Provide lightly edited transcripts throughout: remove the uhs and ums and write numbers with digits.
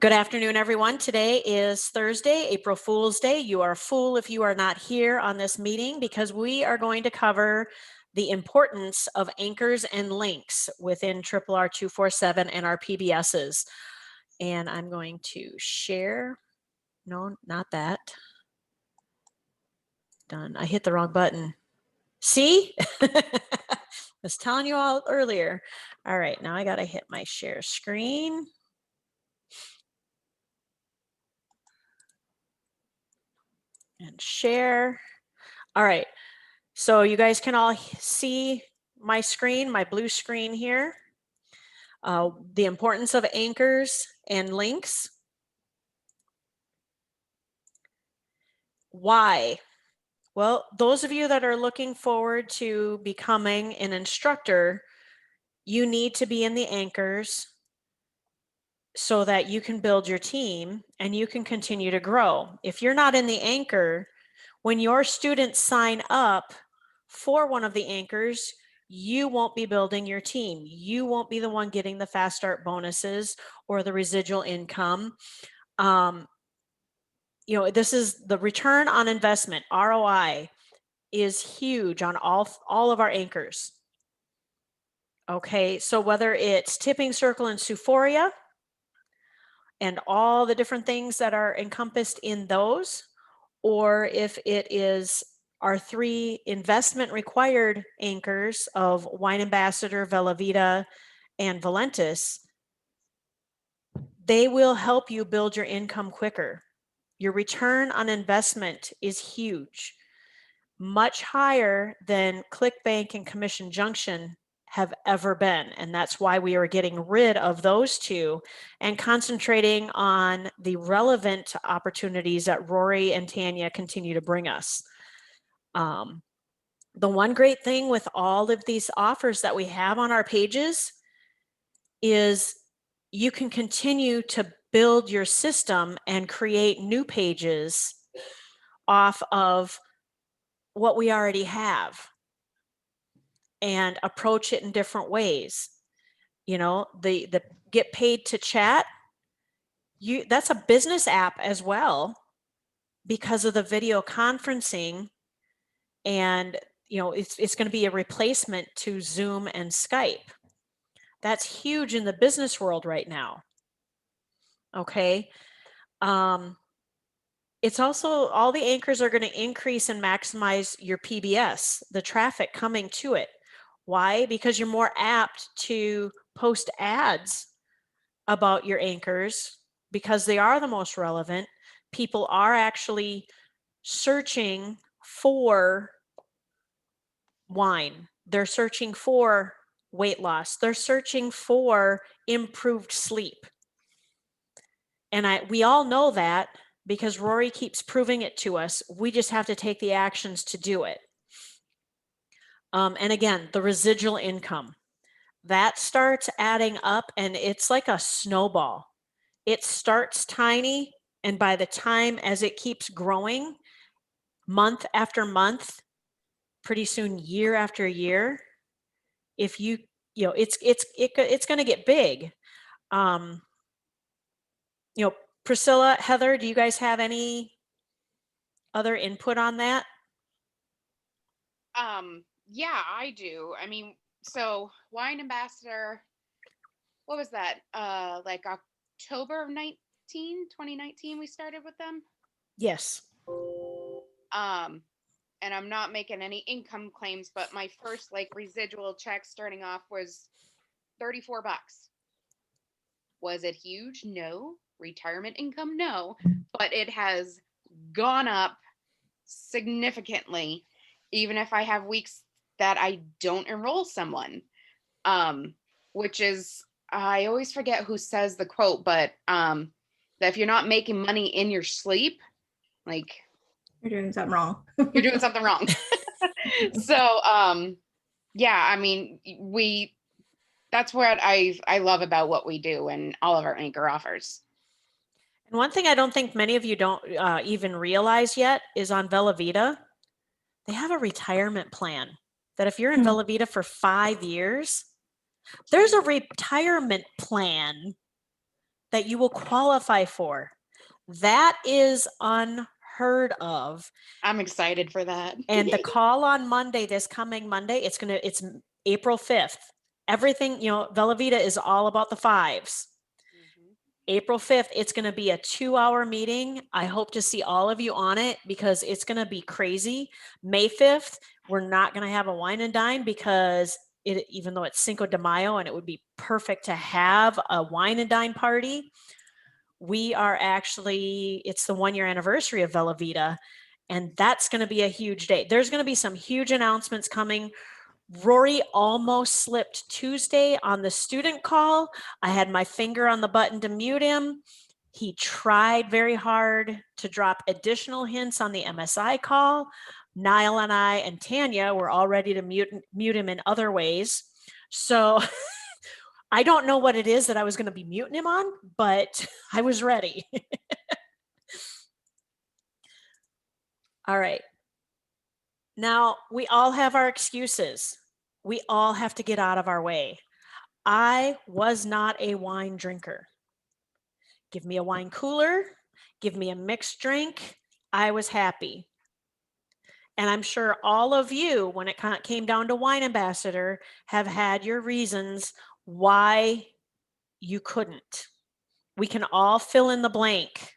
Good afternoon, everyone. Today is Thursday, April Fool's Day. You are a fool if you are not here on this meeting because we are going to cover the importance of anchors and links within R 247 and our PBSs. And I'm going to share. No, not that. Done. I hit the wrong button. See? I was telling you all earlier. All right, now I got to hit my share screen. And share. All right, so you guys can all see my screen, my blue screen here. The importance of anchors and links. Why? Well, those of you that are looking forward to becoming an instructor, you need to be in the anchors so that you can build your team and you can continue to grow. If you're not in the anchor, when your students sign up for one of the anchors, you won't be building your team. You won't be the one getting the fast start bonuses or the residual income. This is the return on investment, ROI, is huge on all of our anchors. Okay, so whether it's Tipping Circle and Seuphoria and all the different things that are encompassed in those, or if it is our 3 investment required anchors of Wine Ambassador, Vellavita, and Valentis, they will help you build your income quicker. Your return on investment is huge, much higher than ClickBank and Commission Junction have ever been. And that's why we are getting rid of those 2 and concentrating on the relevant opportunities that Rory and Tanya continue to bring us. The one great thing with all of these offers that we have on our pages is you can continue to build your system and create new pages off of what we already have and approach it in different ways. The get paid to chat, that's a business app as well because of the video conferencing, and it's going to be a replacement to Zoom and Skype. That's huge in the business world right now. Okay. It's also, all the anchors are going to increase and maximize your PBS, the traffic coming to it. Why? Because you're more apt to post ads about your anchors because they are the most relevant. People are actually searching for wine. They're searching for weight loss. They're searching for improved sleep. And we all know that because Rory keeps proving it to us. We just have to take the actions to do it. And again, the residual income, that starts adding up and it's like a snowball. It starts tiny, and by the time as it keeps growing, month after month, pretty soon year after year, if it's going to get big. Priscilla, Heather, do you guys have any other input on that? Yeah, I do. I mean, so Wine Ambassador, what was that? Like October of 2019, we started with them. Yes. And I'm not making any income claims, but my first like residual check starting off was $34. Was it huge? No. Retirement income? No. But it has gone up significantly, even if I have weeks that I don't enroll someone. Which is, I always forget who says the quote, but that if you're not making money in your sleep, like you're doing something wrong. You're doing something wrong. So, yeah, I mean, that's what I love about what we do and all of our anchor offers. And one thing I don't think many of you don't even realize yet is on Vellavita, they have a retirement plan that if you're in Vellavita for 5 years, there's a retirement plan that you will qualify for. That is unheard of. I'm excited for that. And the call on Monday, this coming Monday, it's April 5th. Everything, Vela Vita is all about the fives. Mhm. April 5th, it's going to be a 2-hour meeting. I hope to see all of you on it because it's going to be crazy. May 5th, we're not going to have a wine and dine because even though it's Cinco de Mayo and it would be perfect to have a wine and dine party, it's the 1-year anniversary of Vela Vita, and that's going to be a huge day. There's going to be some huge announcements coming. Rory almost slipped Tuesday on the student call. I had my finger on the button to mute him. He tried very hard to drop additional hints on the MSI call. Niall and I and Tanya were all ready to mute him in other ways. So I don't know what it is that I was going to be muting him on, but I was ready. All right. Now, we all have our excuses. We all have to get out of our way. I was not a wine drinker. Give me a wine cooler, give me a mixed drink. I was happy. And I'm sure all of you, when it came down to Wine Ambassador, have had your reasons why you couldn't. We can all fill in the blank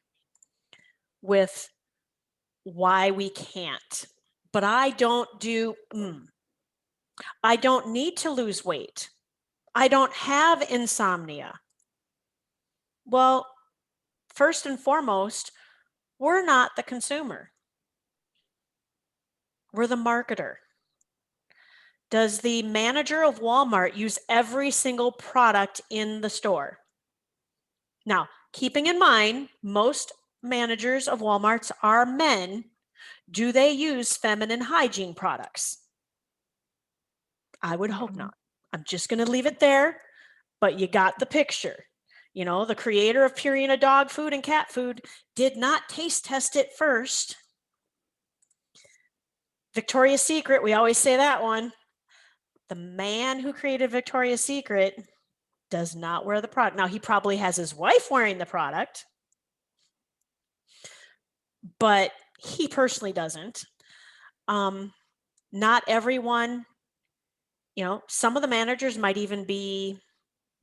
with why we can't. But I don't need to lose weight. I don't have insomnia. Well, first and foremost, we're not the consumer. We're the marketer. Does the manager of Walmart use every single product in the store? Now, keeping in mind, most managers of Walmarts are men. Do they use feminine hygiene products? I would hope not. I'm just going to leave it there, but you got the picture. The creator of Purina dog food and cat food did not taste test it first. Victoria's Secret, we always say that one. The man who created Victoria's Secret does not wear the product. Now, he probably has his wife wearing the product, but he personally doesn't. Not everyone, some of the managers might even be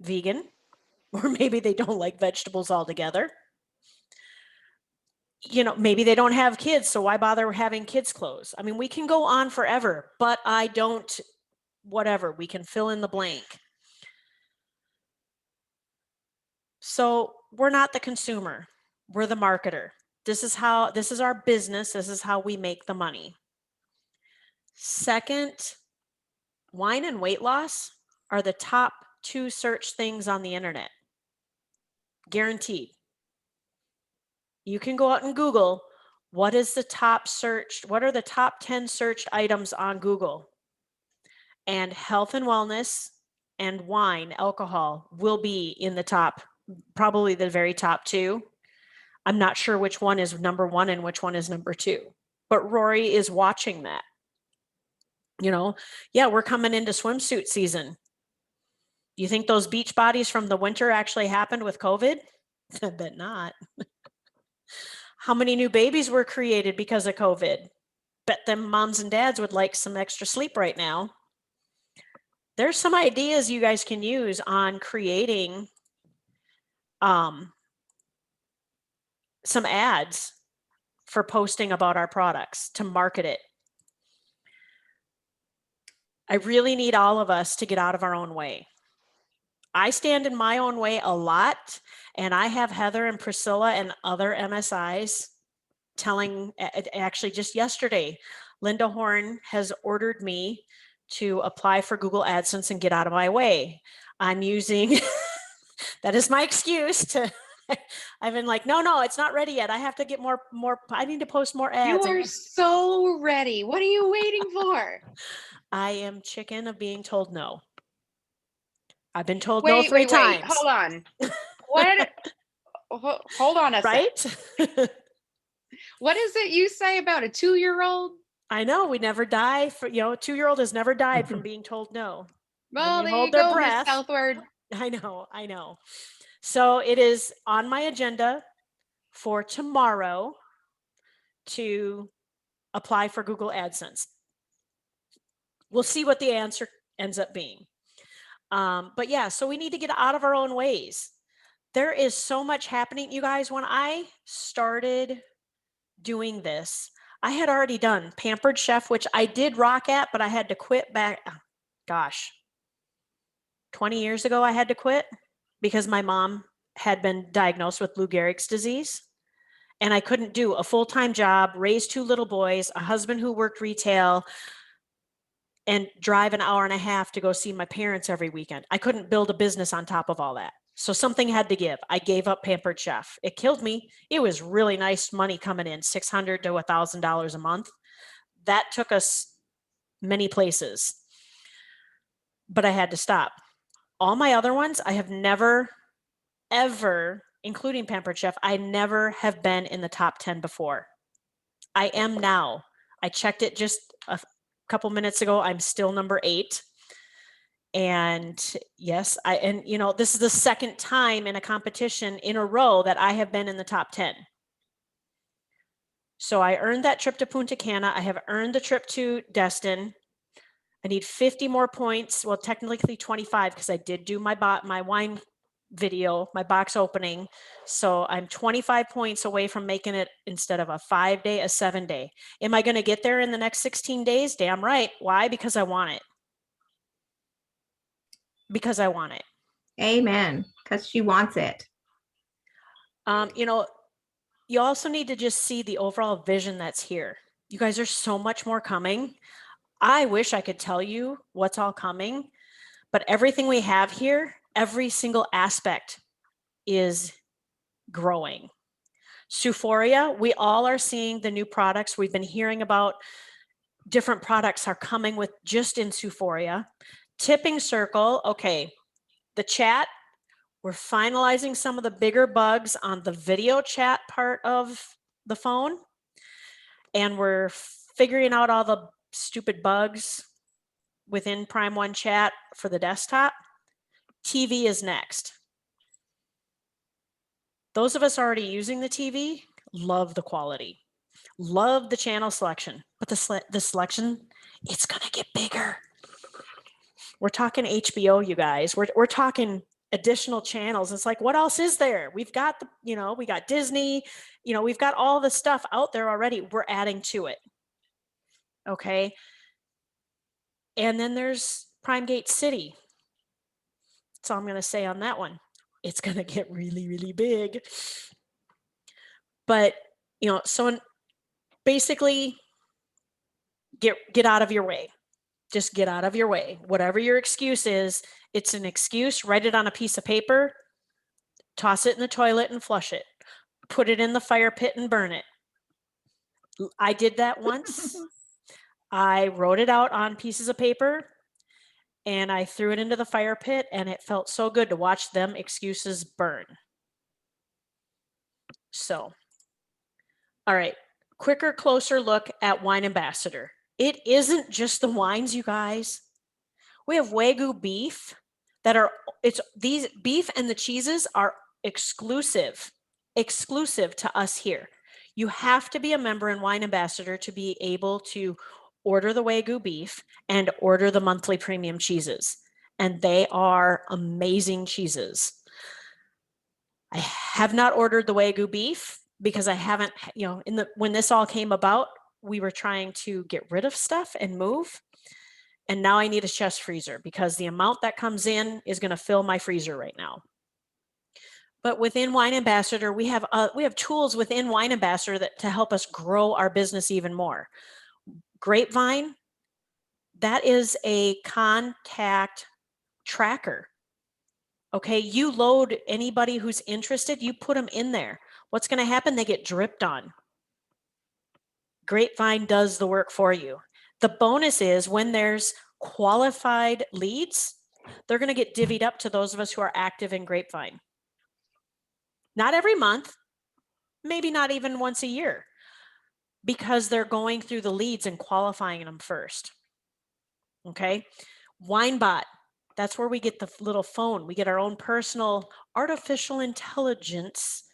vegan, or maybe they don't like vegetables altogether. Maybe they don't have kids, so why bother having kids' clothes? I mean, we can go on forever, but whatever, we can fill in the blank. So we're not the consumer, we're the marketer. This is our business. This is how we make the money. Second, wine and weight loss are the top 2 search things on the internet. Guaranteed. You can go out and Google what are the top 10 searched items on Google. And health and wellness and wine, alcohol will be in the top, probably the very top 2. I'm not sure which one is number 1 and which one is number 2, but Rory is watching that. We're coming into swimsuit season. You think those beach bodies from the winter actually happened with COVID? I bet not. How many new babies were created because of COVID? Bet them moms and dads would like some extra sleep right now. There's some ideas you guys can use on creating some ads for posting about our products to market it. I really need all of us to get out of our own way. I stand in my own way a lot, and I have Heather and Priscilla and other MSIs actually just yesterday, Linda Horn has ordered me to apply for Google AdSense and get out of my way. I'm using, that is my excuse to, I've been like, no, it's not ready yet. I have to get more, I need to post more ads. You are so ready. What are you waiting for? I am chicken of being told no. I've been told no 3 times. Hold on. What? Hold on a right? sec. What is it you say about a 2-year-old? I know, we never die a 2-year-old has never died from being told no. Well, there you go, Miss Southward. I know. So it is on my agenda for tomorrow to apply for Google AdSense. We'll see what the answer ends up being. But yeah, so we need to get out of our own ways. There is so much happening. You guys, when I started doing this, I had already done Pampered Chef, which I did rock at, but I had to quit back, gosh, 20 years ago, I had to quit because my mom had been diagnosed with Lou Gehrig's disease. And I couldn't do a full-time job, raise 2 little boys, a husband who worked retail, and drive an hour and a half to go see my parents every weekend. I couldn't build a business on top of all that. So something had to give. I gave up Pampered Chef. It killed me. It was really nice money coming in, $600 to $1,000 a month. That took us many places, but I had to stop. All my other ones, I have never, ever, including Pampered Chef, I never have been in the top 10 before. I am now. I checked it just a couple minutes ago. I'm still number 8. And yes, this is the second time in a competition in a row that I have been in the top 10. So I earned that trip to Punta Cana. I have earned the trip to Destin. I need 50 more points. Well, technically 25 because I did do my wine video, my box opening. So I'm 25 points away from making it, instead of a 5-day, a 7-day. Am I going to get there in the next 16 days? Damn right. Why? Because I want it. Because I want it. Amen. Because she wants it. You also need to just see the overall vision that's here. You guys, there's so much more coming. I wish I could tell you what's all coming, but everything we have here, every single aspect is growing. Seuphoria, we all are seeing the new products. We've been hearing about different products are coming with just in Seuphoria. Tipping Circle, okay, the chat, we're finalizing some of the bigger bugs on the video chat part of the phone, and we're figuring out all the stupid bugs within Prime One chat for the desktop. TV is next. Those of us already using the TV love the quality, love the channel selection, but the selection, it's gonna get bigger. We're talking HBO, you guys. We're talking additional channels. It's like, what else is there? We've got we got Disney, we've got all the stuff out there already. We're adding to it. Okay. And then there's Primegate City. That's all I'm going to say on that one. It's going to get really, really big. But, so basically get out of your way. Just get out of your way. Whatever your excuse is, it's an excuse. Write it on a piece of paper, toss it in the toilet and flush it. Put it in the fire pit and burn it. I did that once. I wrote it out on pieces of paper and I threw it into the fire pit, and it felt so good to watch them excuses burn. So, all right, quicker, closer look at Wine Ambassador. It isn't just the wines, you guys. We have Wagyu beef these beef and the cheeses are exclusive to us here. You have to be a member in Wine Ambassador to be able to order the Wagyu beef and order the monthly premium cheeses. And they are amazing cheeses. I have not ordered the Wagyu beef because I haven't, when this all came about, we were trying to get rid of stuff and move. And now I need a chest freezer because the amount that comes in is going to fill my freezer right now. But within Wine Ambassador, we have tools within Wine Ambassador to help us grow our business even more. Grapevine, that is a contact tracker. Okay, you load anybody who's interested, you put them in there. What's going to happen? They get dripped on. Grapevine does the work for you. The bonus is when there's qualified leads, they're going to get divvied up to those of us who are active in Grapevine. Not every month, maybe not even once a year, because they're going through the leads and qualifying them first. Okay. WineBot, That's where we get the little phone. We get our own personal artificial intelligence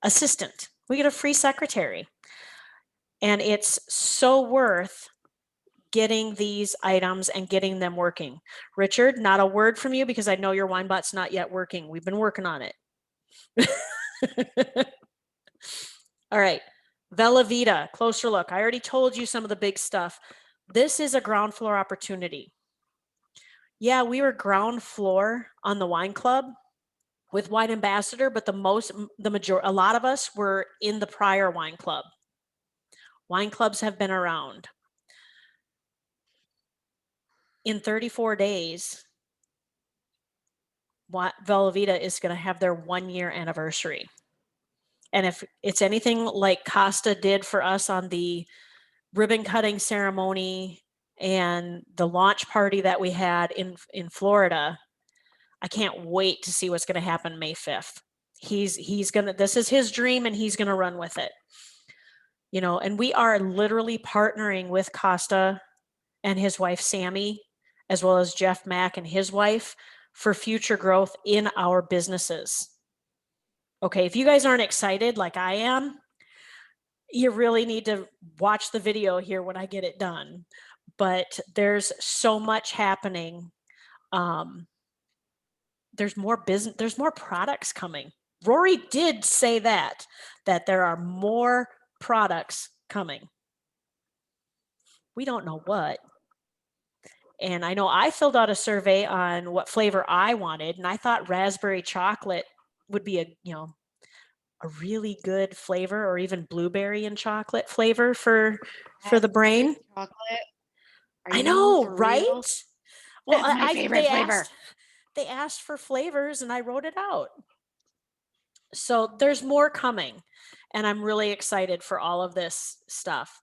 assistant. We get a free secretary. And it's so worth getting these items and getting them working. Richard, not a word from you because I know your WineBot's not yet working. We've been working on it. All right, Velavita, closer look. I already told you some of the big stuff. This is a ground floor opportunity. Yeah, we were ground floor on the wine club with Wine Ambassador, but a lot of us were in the prior wine club. Wine clubs have been around. In 34 days, Velavita is going to have their 1-year anniversary. And if it's anything like Costa did for us on the ribbon cutting ceremony and the launch party that we had in Florida, I can't wait to see what's going to happen May 5th. This is his dream and he's going to run with it. You know, and we are literally partnering with Costa and his wife, Sammy, as well as Jeff Mack and his wife for future growth in our businesses. Okay, if you guys aren't excited like I am, you really need to watch the video here when I get it done. But there's so much happening. There's more business, there's more products coming. Rory did say that there are more products coming. We don't know what. And I know I filled out a survey on what flavor I wanted, and I thought raspberry chocolate would be a really good flavor, or even blueberry and chocolate flavor for the brain. Chocolate. Are I you know, for right? real? Well, That's my favorite flavor. They asked for flavors and I wrote it out. So there's more coming, and I'm really excited for all of this stuff.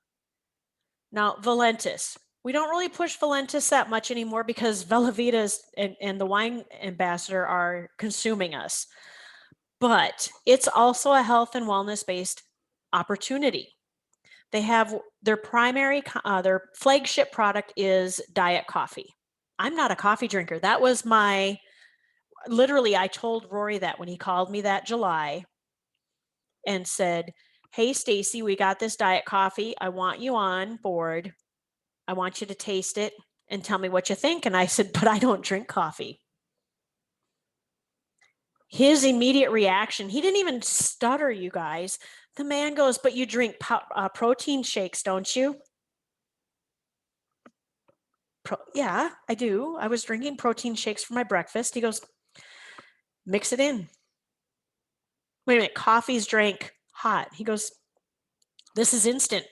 Now, Valentis. We don't really push Valentis that much anymore because Velavita's and the Wine Ambassador are consuming us. But it's also a health and wellness based opportunity. They have their their flagship product is diet coffee. I'm not a coffee drinker. That was literally, I told Rory that when he called me that July and said, "Hey, Stacy, we got this diet coffee. I want you on board. I want you to taste it and tell me what you think." And I said, "But I don't drink coffee." His immediate reaction, he didn't even stutter, you guys. The man goes, "But you drink protein shakes, don't you?" Yeah, I do. I was drinking protein shakes for my breakfast. He goes, "Mix it in." Wait a minute, coffee's drank hot. He goes, "This is instant.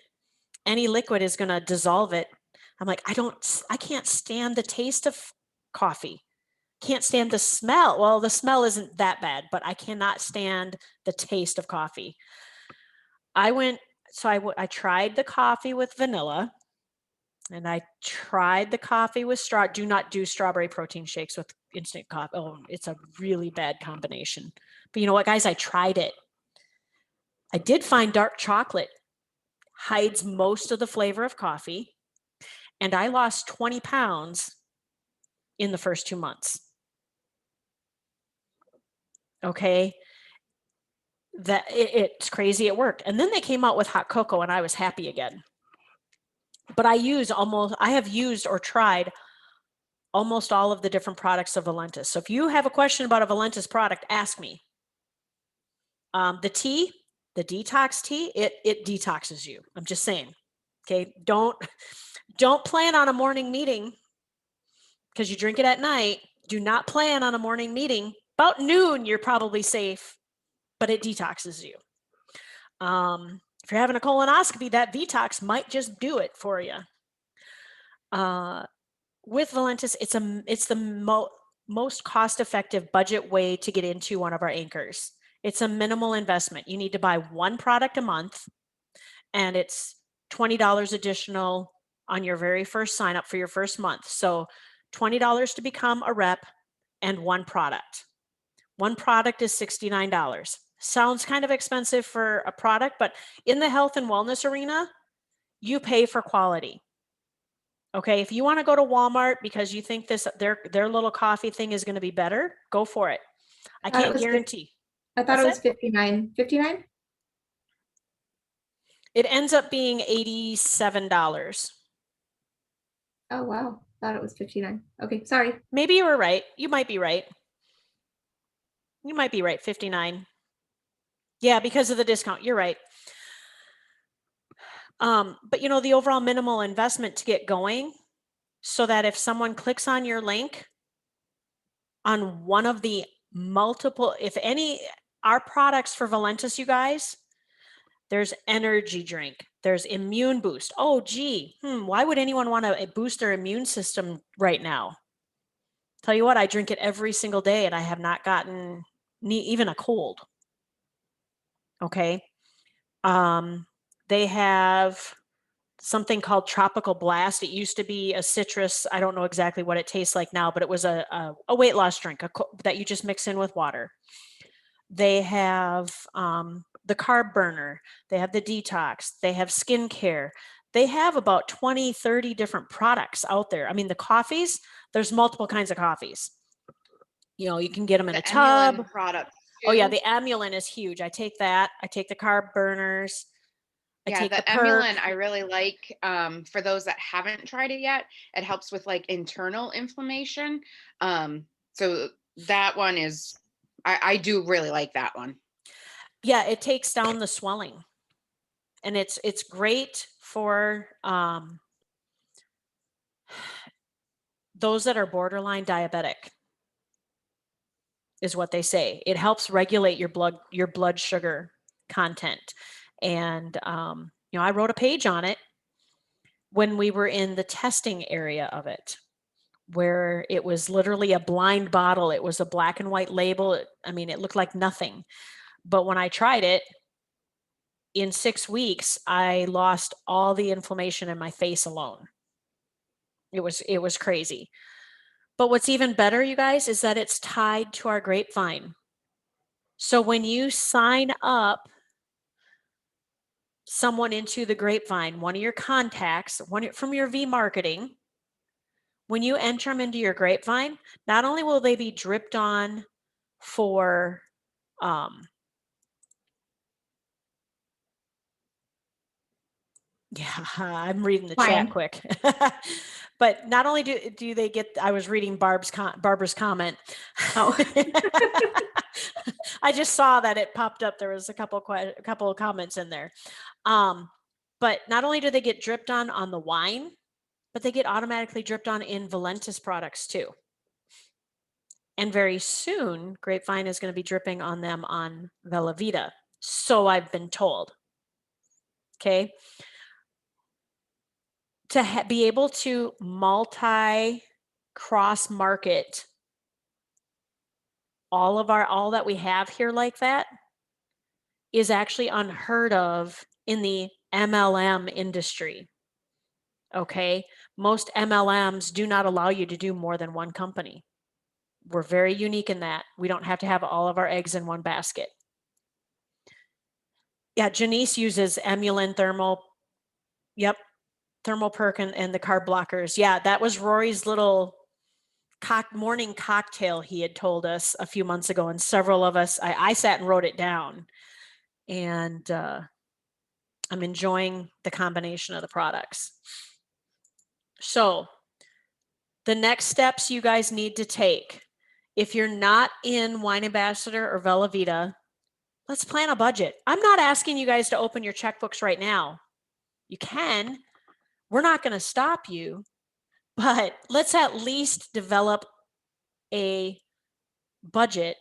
Any liquid is going to dissolve it." I'm like, I can't stand the taste of coffee. Can't stand the smell. Well, the smell isn't that bad, but I cannot stand the taste of coffee. I tried the coffee with vanilla, and I tried the coffee with do not do strawberry protein shakes with instant coffee. Oh, it's a really bad combination. But you know what, guys? I tried it. I did find dark chocolate hides most of the flavor of coffee, and I lost 20 pounds in the first 2 months. Okay. It's crazy. It worked. And then they came out with hot cocoa and I was happy again. But I have used or tried almost all of the different products of Valentis. So if you have a question about a Valentis product, ask me. The tea, the detox tea, it detoxes you. I'm just saying. Okay. Don't plan on a morning meeting because you drink it at night. Do not plan on a morning meeting. About noon, you're probably safe, but it detoxes you. If you're having a colonoscopy, that detox might just do it for you. With Valentis, it's the most cost-effective budget way to get into one of our anchors. It's a minimal investment. You need to buy one product a month, and it's $20 additional on your very first sign up for your first month. So $20 to become a rep and one product. One product is $69. Sounds kind of expensive for a product, but in the health and wellness arena, you pay for quality. Okay, if you want to go to Walmart because you think their little coffee thing is going to be better, go for it. I thought it can't was guarantee. I thought What's it was that? 59. 59? It ends up being $87. Oh, wow. Thought it was 59. Okay, sorry. Maybe you were right. You might be right. You might be right. 59. Yeah, because of the discount. You're right. But you know, the overall minimal investment to get going, so that if someone clicks on your link on one of the multiple, if any, our products for Valentis, you guys, there's energy drink, there's immune boost. Oh, gee, why would anyone want to boost their immune system right now? Tell you what, I drink it every single day and I have not gotten even a cold. Okay. They have something called Tropical Blast. It used to be a citrus. I don't know exactly what it tastes like now, but it was a weight loss drink that you just mix in with water. They have the carb burner. They have the detox. They have skincare. They have about 20, 30 different products out there. I mean, the coffees, there's multiple kinds of coffees. You know, you can get them in a The tub. Emulin products Oh yeah, too. the Amulin is huge. I take that. I take the carb burners. I Yeah, take the the perk. Emulin I really like. For those that haven't tried it yet, it helps with like internal inflammation. So that one is, I do really like that one. Yeah, it takes down the swelling. And it's great for those that are borderline diabetic, is what they say. It helps regulate your blood sugar content. And you know, I wrote a page on it when we were in the testing area of it, where it was literally a blind bottle. It was a black and white label. I mean, it looked like nothing. But when I tried it, in 6 weeks, I lost all the inflammation in my face alone. It was crazy. But what's even better, you guys, is that it's tied to our grapevine. So when you sign up someone into the grapevine, one of your contacts, one from your V marketing, when you enter them into your grapevine, not only will they be dripped on for yeah, I'm reading the chat Fine. quick. But not only do they get, I was reading Barbara's comment. Oh. I just saw that it popped up. There was a couple of comments in there. But not only do they get dripped on the wine, but they get automatically dripped on in Valentis products too. And very soon, Grapevine is going to be dripping on them on Velavita. So I've been told. Okay. To be able to cross market all that we have here like that is actually unheard of in the MLM industry. Okay. Most MLMs do not allow you to do more than one company. We're very unique in that. We don't have to have all of our eggs in one basket. Yeah, Janice uses Emulin thermal. Yep. Thermal perk and the carb blockers. Yeah, that was Rory's little morning cocktail he had told us a few months ago. And several of us, I sat and wrote it down. And I'm enjoying the combination of the products. So the next steps you guys need to take, if you're not in Wine Ambassador or Velavita, let's plan a budget. I'm not asking you guys to open your checkbooks right now. You can. We're not going to stop you, but let's at least develop a budget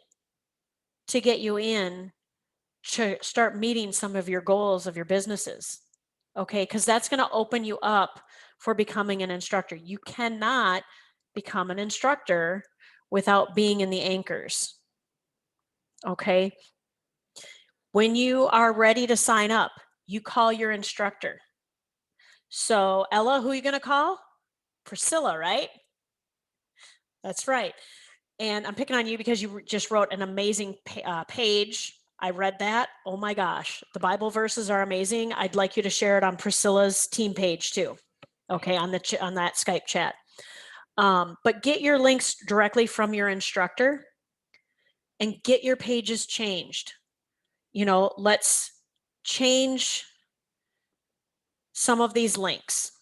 to get you in to start meeting some of your goals of your businesses. Okay, because that's going to open you up for becoming an instructor. You cannot become an instructor without being in the anchors. Okay. When you are ready to sign up, you call your instructor. So Ella, who are you going to call? Priscilla, right? That's right. And I'm picking on you because you just wrote an amazing page. I read that. Oh my gosh. The Bible verses are amazing. I'd like you to share it on Priscilla's team page too. okay, on that Skype chat. But get your links directly from your instructor and get your pages changed. Let's change some of these links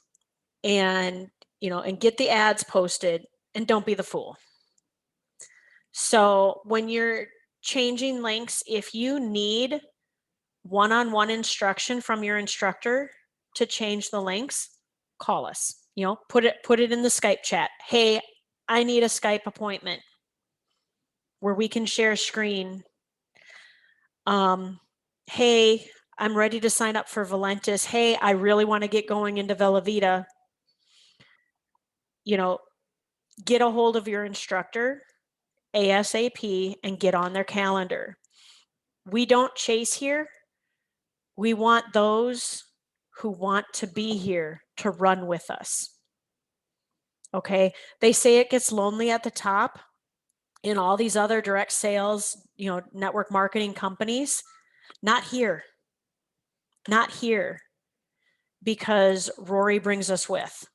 and, and get the ads posted, and don't be the fool. So when you're changing links, if you need one-on-one instruction from your instructor to change the links, call us. Put it in the Skype chat. Hey, I need a Skype appointment where we can share screen. Hey, I'm ready to sign up for Valentis. Hey, I really want to get going into Velavita. Get a hold of your instructor ASAP and get on their calendar. We don't chase here. We want those who want to be here to run with us. Okay. They say it gets lonely at the top in all these other direct sales, network marketing companies. Not here. Not here. Because Rory brings us with.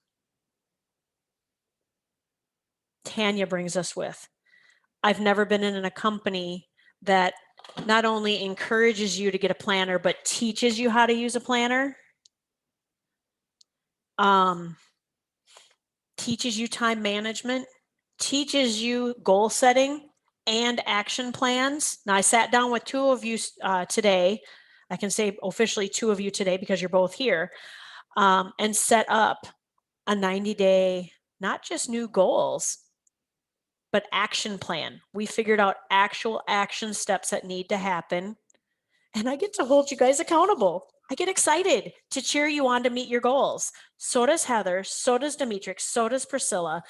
Tanya brings us with. I've never been in a company that not only encourages you to get a planner, but teaches you how to use a planner. Teaches you time management, teaches you goal setting and action plans. Now, I sat down with two of you today. I can say officially two of you today because you're both here, and set up a 90-day, not just new goals, but action plan. We figured out actual action steps that need to happen. And I get to hold you guys accountable. I get excited to cheer you on to meet your goals. So does Heather, so does Demetrix, so does Priscilla,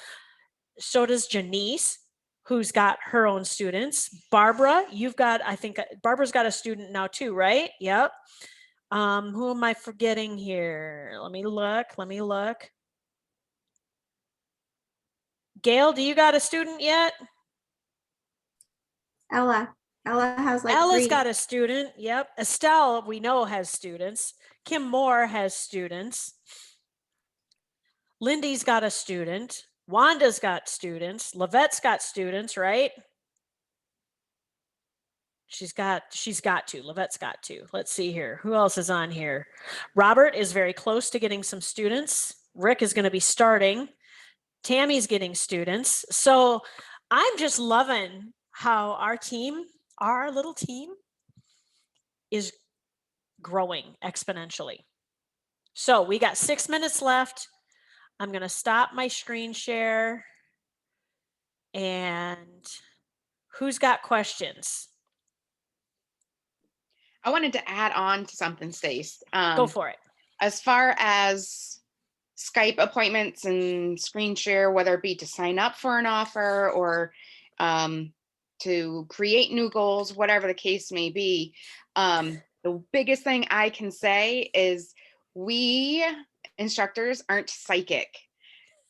so does Janice, who's got her own students. Barbara, I think Barbara's got a student now too, right? Yep. Who am I forgetting here? Let me look. Gail, do you got a student yet? Ella has like Ella's 3. got a student. Yep. Estelle, we know, has students. Kim Moore has students. Lindy's got a student. Wanda's got students. Lavette's got students, right? She's got to. Lavette's got to. Let's see here. Who else is on here? Robert is very close to getting some students. Rick is going to be starting. Tammy's getting students. So I'm just loving how our little team is growing exponentially. So we got 6 minutes left. I'm going to stop my screen share. And who's got questions? I wanted to add on to something, Stace. Go for it. As far as Skype appointments and screen share, whether it be to sign up for an offer or to create new goals, whatever the case may be, the biggest thing I can say is we instructors aren't psychic.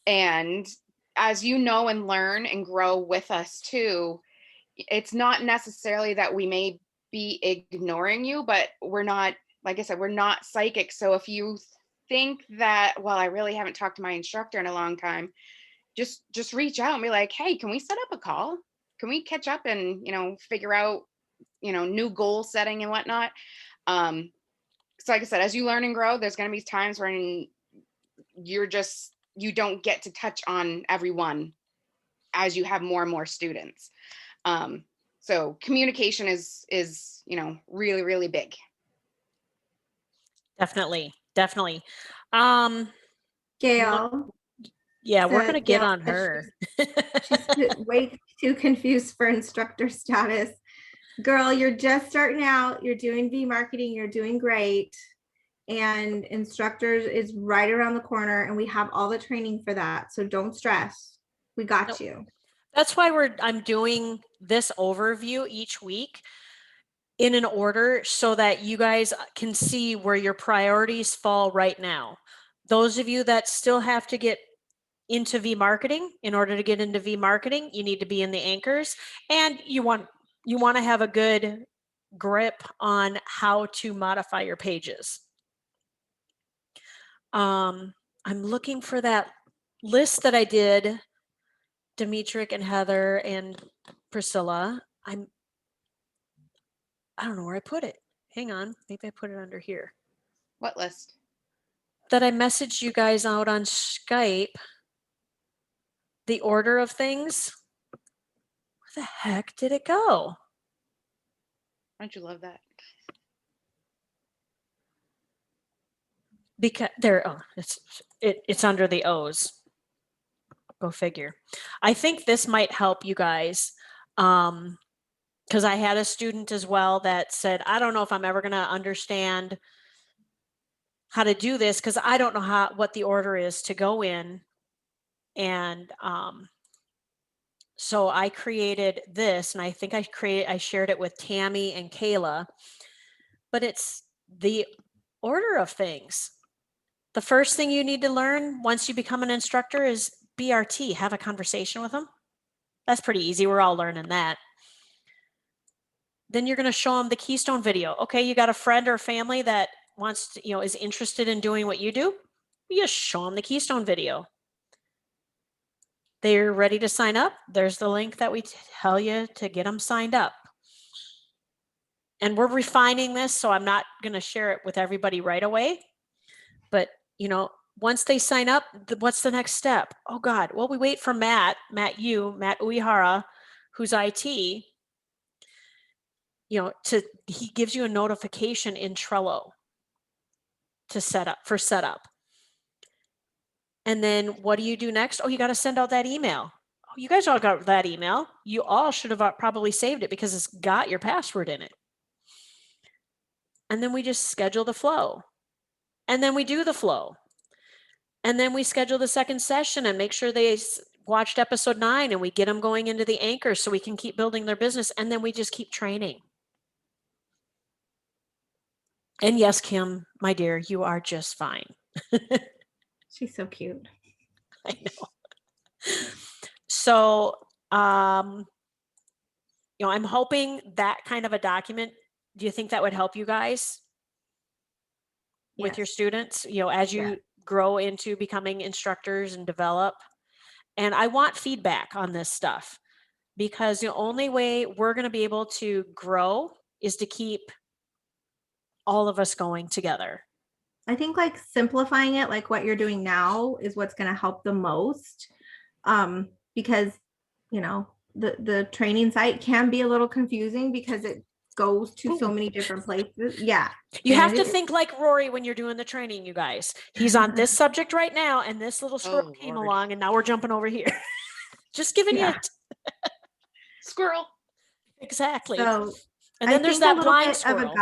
And as you know and learn and grow with us too, it's not necessarily that we may be ignoring you, but we're not, like I said, we're not psychic. So if you think that, well, I really haven't talked to my instructor in a long time, just reach out and be like, hey, can we set up a call? Can we catch up and, figure out, new goal setting and whatnot? So like I said, as you learn and grow, there's going to be times when you don't get to touch on everyone as you have more and more students. So communication is really, really big. Definitely. Gail. Yeah, we're going to get Gail on says her. She's way too confused for instructor status. Girl, you're just starting out. You're doing V marketing. You're doing great. And instructors is right around the corner, and we have all the training for that. So don't stress. We got you. That's why I'm doing this overview each week in an order so that you guys can see where your priorities fall right now. Those of you that still have to get into V marketing, in order to get into V marketing, you need to be in the anchors, and you want to have a good grip on how to modify your pages. I'm looking for that list that I did, Demetric and Heather and Priscilla. I don't know where I put it. Hang on, maybe I put it under here. What list? That I messaged you guys out on Skype. The order of things. Where the heck did it go? Don't you love that? Because there, oh, it's under the O's. Go figure. I think this might help you guys. Because I had a student as well that said, I don't know if I'm ever going to understand how to do this because I don't know what the order is to go in. And so I created this, and I think I shared it with Tammy and Kayla, but it's the order of things. The first thing you need to learn once you become an instructor is BRT, have a conversation with them. That's pretty easy. We're all learning that. Then you're going to show them the Keystone video. Okay, you got a friend or family that wants to, is interested in doing what you do. You just show them the Keystone video. They're ready to sign up. There's the link that we tell you to get them signed up. And we're refining this, so I'm not going to share it with everybody right away. But, once they sign up, what's the next step? Oh, God. Well, we wait for Matt Uehara, who's IT, he gives you a notification in Trello to set up. And then what do you do next? Oh, you got to send out that email. Oh, you guys all got that email. You all should have probably saved it because it's got your password in it. And then we just schedule the flow. And then we do the flow. And then we schedule the second session and make sure they watched episode 9 and we get them going into the anchor so we can keep building their business. And then we just keep training. And yes, Kim, my dear, you are just fine. She's so cute. I know. So, I'm hoping that kind of a document, do you think that would help you guys with your Yes. students, as you grow into becoming instructors and develop? And I want feedback on this stuff because the only way we're going to be able to grow is to keep all of us going together. I think like simplifying it, like what you're doing now, is what's going to help the most. Because the training site can be a little confusing because it goes to so many different places. Yeah. You have to think like Rory when you're doing the training, you guys. He's on this subject right now, and this little squirrel came along, and now we're jumping over here. Just giving you squirrel. Exactly. So and then there's that blind squirrel.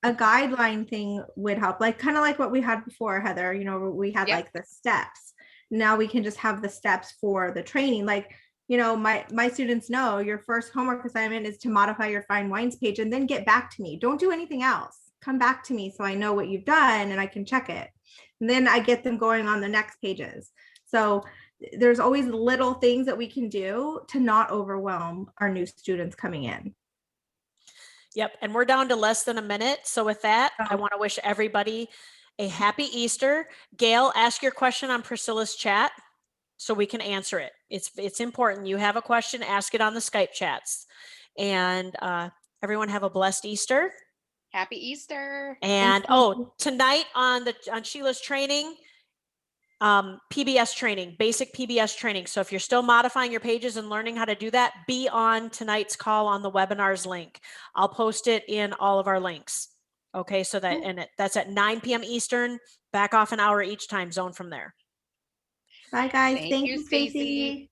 A guideline thing would help, like kind of like what we had before, Heather. We had like the steps. Now we can just have the steps for the training. Like, my students know your first homework assignment is to modify your fine wines page and then get back to me. Don't do anything else. Come back to me so I know what you've done and I can check it. And then I get them going on the next pages. So there's always little things that we can do to not overwhelm our new students coming in. Yep. And we're down to less than a minute. So with that, I want to wish everybody a happy Easter. Gail, ask your question on Priscilla's chat so we can answer it. It's important. You have a question, ask it on the Skype chats. And everyone have a blessed Easter. Happy Easter. And tonight on Sheila's training, PBS training, basic PBS training. So if you're still modifying your pages and learning how to do that, be on tonight's call on the webinars link. I'll post it in all of our links. Okay, so that's at 9 p.m. Eastern, back off an hour each time zone from there. Bye guys. Thank you, Stacy.